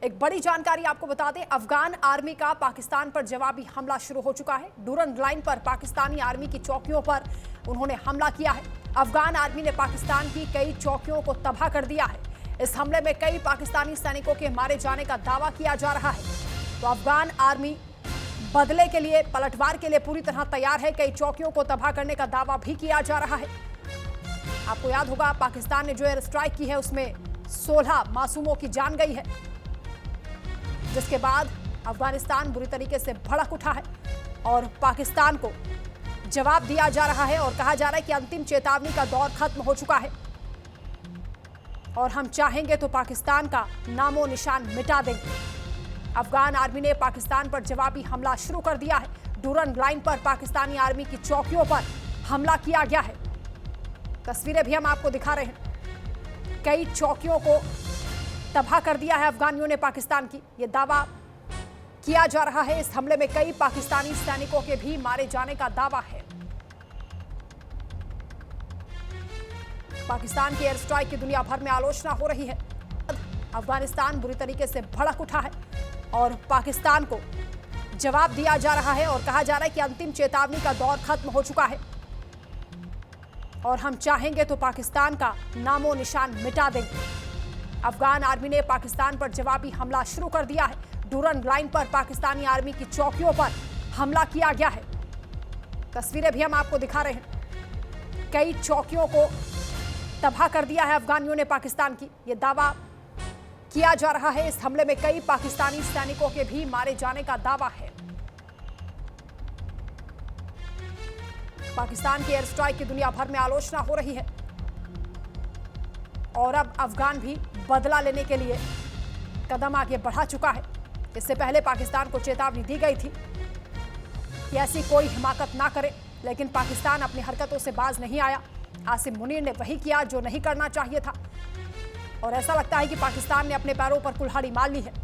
एक बड़ी जानकारी आपको बता दें, अफगान आर्मी का पाकिस्तान पर जवाबी हमला शुरू हो चुका है। डूरन लाइन पर पाकिस्तानी आर्मी की चौकियों पर उन्होंने हमला किया है। अफगान आर्मी ने पाकिस्तान की कई चौकियों को तबाह कर दिया है। इस हमले में कई पाकिस्तानी सैनिकों के मारे जाने का दावा किया जा रहा है। तो अफगान आर्मी बदले के लिए, पलटवार के लिए पूरी तरह तैयार है। कई चौकियों को तबाह करने का दावा भी किया जा रहा है। आपको याद होगा, पाकिस्तान ने जो एयर स्ट्राइक की है उसमें 16 मासूमों की जान गई है, जिसके बाद अफगानिस्तान बुरी तरीके से भड़क उठा है और पाकिस्तान को जवाब दिया जा रहा है और कहा जा रहा है कि अंतिम चेतावनी का दौर खत्म हो चुका है और हम चाहेंगे तो पाकिस्तान का नामो निशान मिटा देंगे। अफगान आर्मी ने पाकिस्तान पर जवाबी हमला शुरू कर दिया है। डूरन लाइन पर पाकिस्तानी आर्मी की चौकियों पर हमला किया गया है। तस्वीरें भी हम आपको दिखा रहे हैं। कई चौकियों को तबाह कर दिया है अफगानियों ने पाकिस्तान की, यह दावा किया जा रहा है। इस हमले में कई पाकिस्तानी सैनिकों के भी मारे जाने का दावा है। पाकिस्तान की एयर स्ट्राइक की दुनिया भर में आलोचना हो रही है। अफगानिस्तान बुरी तरीके से भड़क उठा है और पाकिस्तान को जवाब दिया जा रहा है और कहा जा रहा है कि अंतिम चेतावनी का दौर खत्म हो चुका है और हम चाहेंगे तो पाकिस्तान का नामो निशान मिटा देंगे। अफगान आर्मी ने पाकिस्तान पर जवाबी हमला शुरू कर दिया है। डूरन लाइन पर पाकिस्तानी आर्मी की चौकियों पर हमला किया गया है। तस्वीरें भी हम आपको दिखा रहे हैं। कई चौकियों को तबाह कर दिया है अफगानियों ने पाकिस्तान की, यह दावा किया जा रहा है। इस हमले में कई पाकिस्तानी सैनिकों के भी मारे जाने का दावा है। पाकिस्तान की एयर स्ट्राइक की दुनिया भर में आलोचना हो रही है और अब अफगान भी बदला लेने के लिए कदम आगे बढ़ा चुका है। इससे पहले पाकिस्तान को चेतावनी दी गई थी कि ऐसी कोई हिमाकत ना करे, लेकिन पाकिस्तान अपनी हरकतों से बाज नहीं आया। आसिम मुनीर ने वही किया जो नहीं करना चाहिए था और ऐसा लगता है कि पाकिस्तान ने अपने पैरों पर कुल्हाड़ी मार ली है।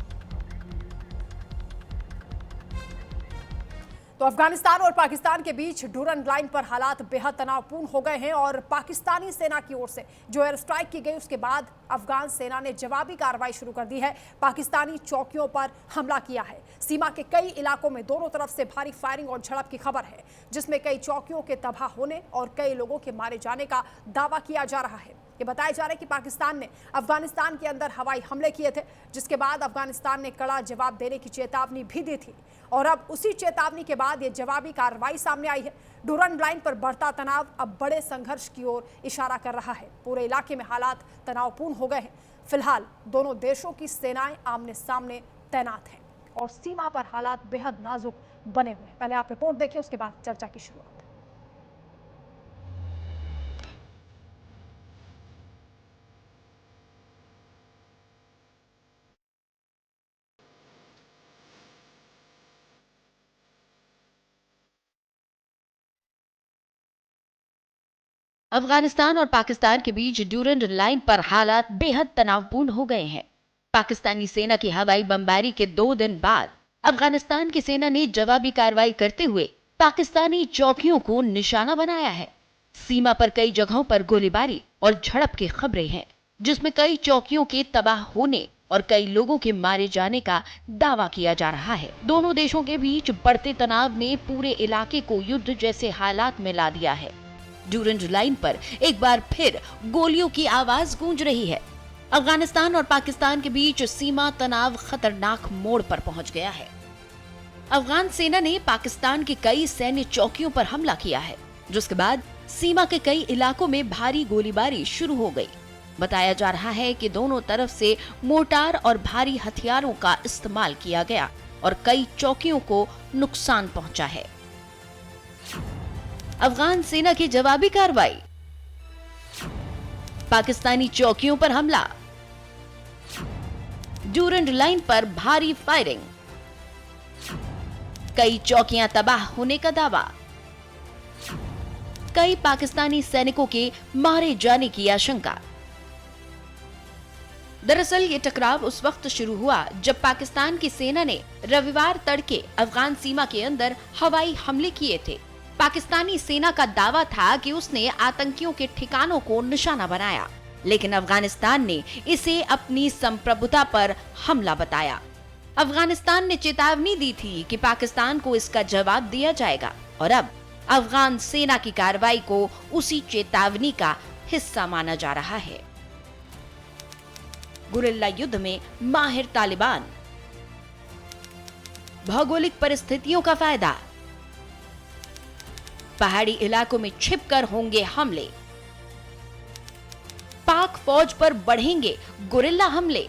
तो अफगानिस्तान और पाकिस्तान के बीच डूरन लाइन पर हालात बेहद तनावपूर्ण हो गए हैं और पाकिस्तानी सेना की ओर से जो एयर स्ट्राइक की गई उसके बाद अफगान सेना ने जवाबी कार्रवाई शुरू कर दी है। पाकिस्तानी चौकियों पर हमला किया है। सीमा के कई इलाकों में दोनों तरफ से भारी फायरिंग और झड़प की खबर है, जिसमें कई चौकियों के तबाह होने और कई लोगों के मारे जाने का दावा किया जा रहा है। ये बताया जा रहा है कि पाकिस्तान ने अफगानिस्तान के अंदर हवाई हमले किए थे, जिसके बाद अफगानिस्तान ने कड़ा जवाब देने की चेतावनी भी दी थी और अब उसी चेतावनी के बाद ये जवाबी कार्रवाई सामने आई है। डूरन लाइन पर बढ़ता तनाव अब बड़े संघर्ष की ओर इशारा कर रहा है। पूरे इलाके में हालात तनावपूर्ण हो गए हैं। फिलहाल दोनों देशों की सेनाएं आमने सामने तैनात हैं और सीमा पर हालात बेहद नाजुक बने हुए हैं। पहले आप रिपोर्ट देखिए, उसके बाद चर्चा की शुरुआत। अफगानिस्तान और पाकिस्तान के बीच डूरन लाइन पर हालात बेहद तनावपूर्ण हो गए हैं। पाकिस्तानी सेना की हवाई बमबारी के 2 दिन बाद अफगानिस्तान की सेना ने जवाबी कार्रवाई करते हुए पाकिस्तानी चौकियों को निशाना बनाया है। सीमा पर कई जगहों पर गोलीबारी और झड़प की खबरें हैं, जिसमें कई चौकियों के तबाह होने और कई लोगों के मारे जाने का दावा किया जा रहा है। दोनों देशों के बीच बढ़ते तनाव ने पूरे इलाके को युद्ध जैसे हालात में ला दिया है। डूरन लाइन पर एक बार फिर गोलियों की आवाज गूंज रही है। अफगानिस्तान और पाकिस्तान के बीच सीमा तनाव खतरनाक मोड़ पर पहुंच गया है। अफगान सेना ने पाकिस्तान की कई सैन्य चौकियों पर हमला किया है, जिसके बाद सीमा के कई इलाकों में भारी गोलीबारी शुरू हो गई। बताया जा रहा है कि दोनों तरफ से मोर्टार और भारी हथियारों का इस्तेमाल किया गया और कई चौकियों को नुकसान पहुंचा है। अफगान सेना की जवाबी कार्रवाई, पाकिस्तानी चौकियों पर हमला, डूरन लाइन पर भारी फायरिंग, कई चौकियां तबाह होने का दावा, कई पाकिस्तानी सैनिकों के मारे जाने की आशंका। दरअसल ये टकराव उस वक्त शुरू हुआ जब पाकिस्तान की सेना ने रविवार तड़के अफगान सीमा के अंदर हवाई हमले किए थे। पाकिस्तानी सेना का दावा था कि उसने आतंकियों के ठिकानों को निशाना बनाया। लेकिन अफगानिस्तान ने इसे अपनी संप्रभुता पर हमला बताया। अफगानिस्तान ने चेतावनी दी थी कि पाकिस्तान को इसका जवाब दिया जाएगा और अब अफगान सेना की कार्रवाई को उसी चेतावनी का हिस्सा माना जा रहा है। गुरिल्ला युद्ध में माहिर तालिबान, भौगोलिक परिस्थितियों का फायदा, पहाड़ी इलाकों में छिपकर होंगे हमले, पाक फौज पर बढ़ेंगे गुरिल्ला हमले,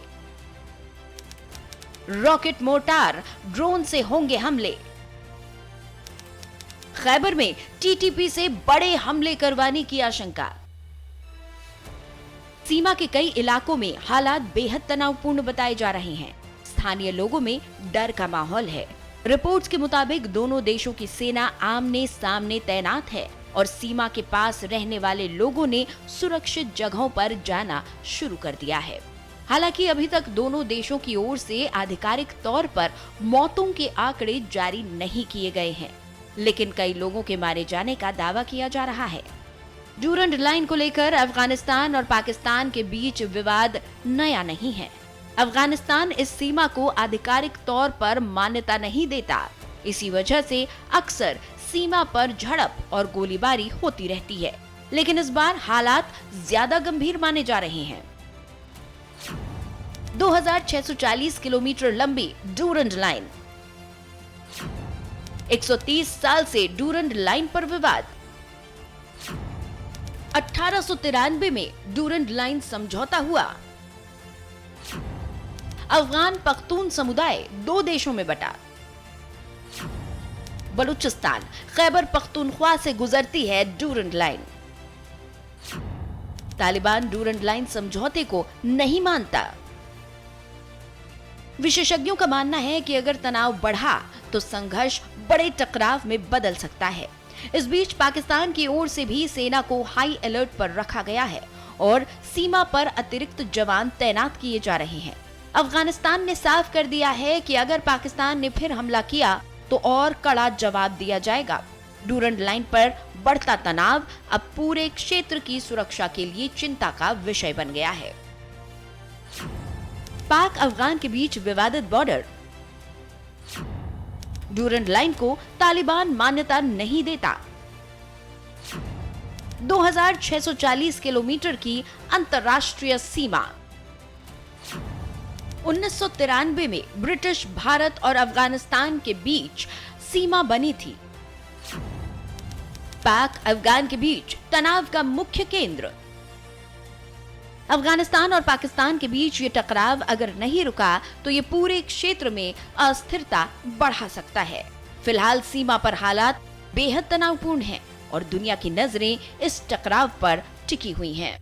रॉकेट मोर्टार ड्रोन से होंगे हमले, खैबर में टीटीपी से बड़े हमले करवाने की आशंका। सीमा के कई इलाकों में हालात बेहद तनावपूर्ण बताए जा रहे हैं। स्थानीय लोगों में डर का माहौल है। रिपोर्ट्स के मुताबिक दोनों देशों की सेना आमने सामने तैनात है और सीमा के पास रहने वाले लोगों ने सुरक्षित जगहों पर जाना शुरू कर दिया है। हालांकि अभी तक दोनों देशों की ओर से आधिकारिक तौर पर मौतों के आंकड़े जारी नहीं किए गए हैं, लेकिन कई लोगों के मारे जाने का दावा किया जा रहा है। डूरंड लाइन को लेकर अफगानिस्तान और पाकिस्तान के बीच विवाद नया नहीं है। अफगानिस्तान इस सीमा को आधिकारिक तौर पर मान्यता नहीं देता। इसी वजह से अक्सर सीमा पर झड़प और गोलीबारी होती रहती है, लेकिन इस बार हालात ज्यादा गंभीर माने जा रहे हैं। 2640 किलोमीटर लंबी डूरंड लाइन, 130 साल से डूरंड लाइन पर विवाद। 1893 में डूरंड लाइन समझौता हुआ। अफगान पख्तून समुदाय दो देशों में बटा। बलूचिस्तान खैबर पख्तूनख्वा से गुजरती है Durand line. Taliban Durand line समझौते को नहीं मानता। विशेषज्ञों का मानना है कि अगर तनाव बढ़ा तो संघर्ष बड़े टकराव में बदल सकता है। इस बीच पाकिस्तान की ओर से भी सेना को हाई अलर्ट पर रखा गया है और सीमा पर अतिरिक्त जवान तैनात किए जा रहे हैं। अफगानिस्तान ने साफ कर दिया है कि अगर पाकिस्तान ने फिर हमला किया तो और कड़ा जवाब दिया जाएगा। डूरंड लाइन पर बढ़ता तनाव अब पूरे क्षेत्र की सुरक्षा के लिए चिंता का विषय बन गया है। पाक अफगान के बीच विवादित बॉर्डर। डूरंड लाइन को तालिबान मान्यता नहीं देता। 2640 किलोमीटर की अंतर्राष्ट्रीय सीमा। 1993 में ब्रिटिश भारत और अफगानिस्तान के बीच सीमा बनी थी। पाक अफगान के बीच तनाव का मुख्य केंद्र। अफगानिस्तान और पाकिस्तान के बीच ये टकराव अगर नहीं रुका तो ये पूरे क्षेत्र में अस्थिरता बढ़ा सकता है। फिलहाल सीमा पर हालात बेहद तनावपूर्ण हैं और दुनिया की नजरें इस टकराव पर टिकी हुई हैं।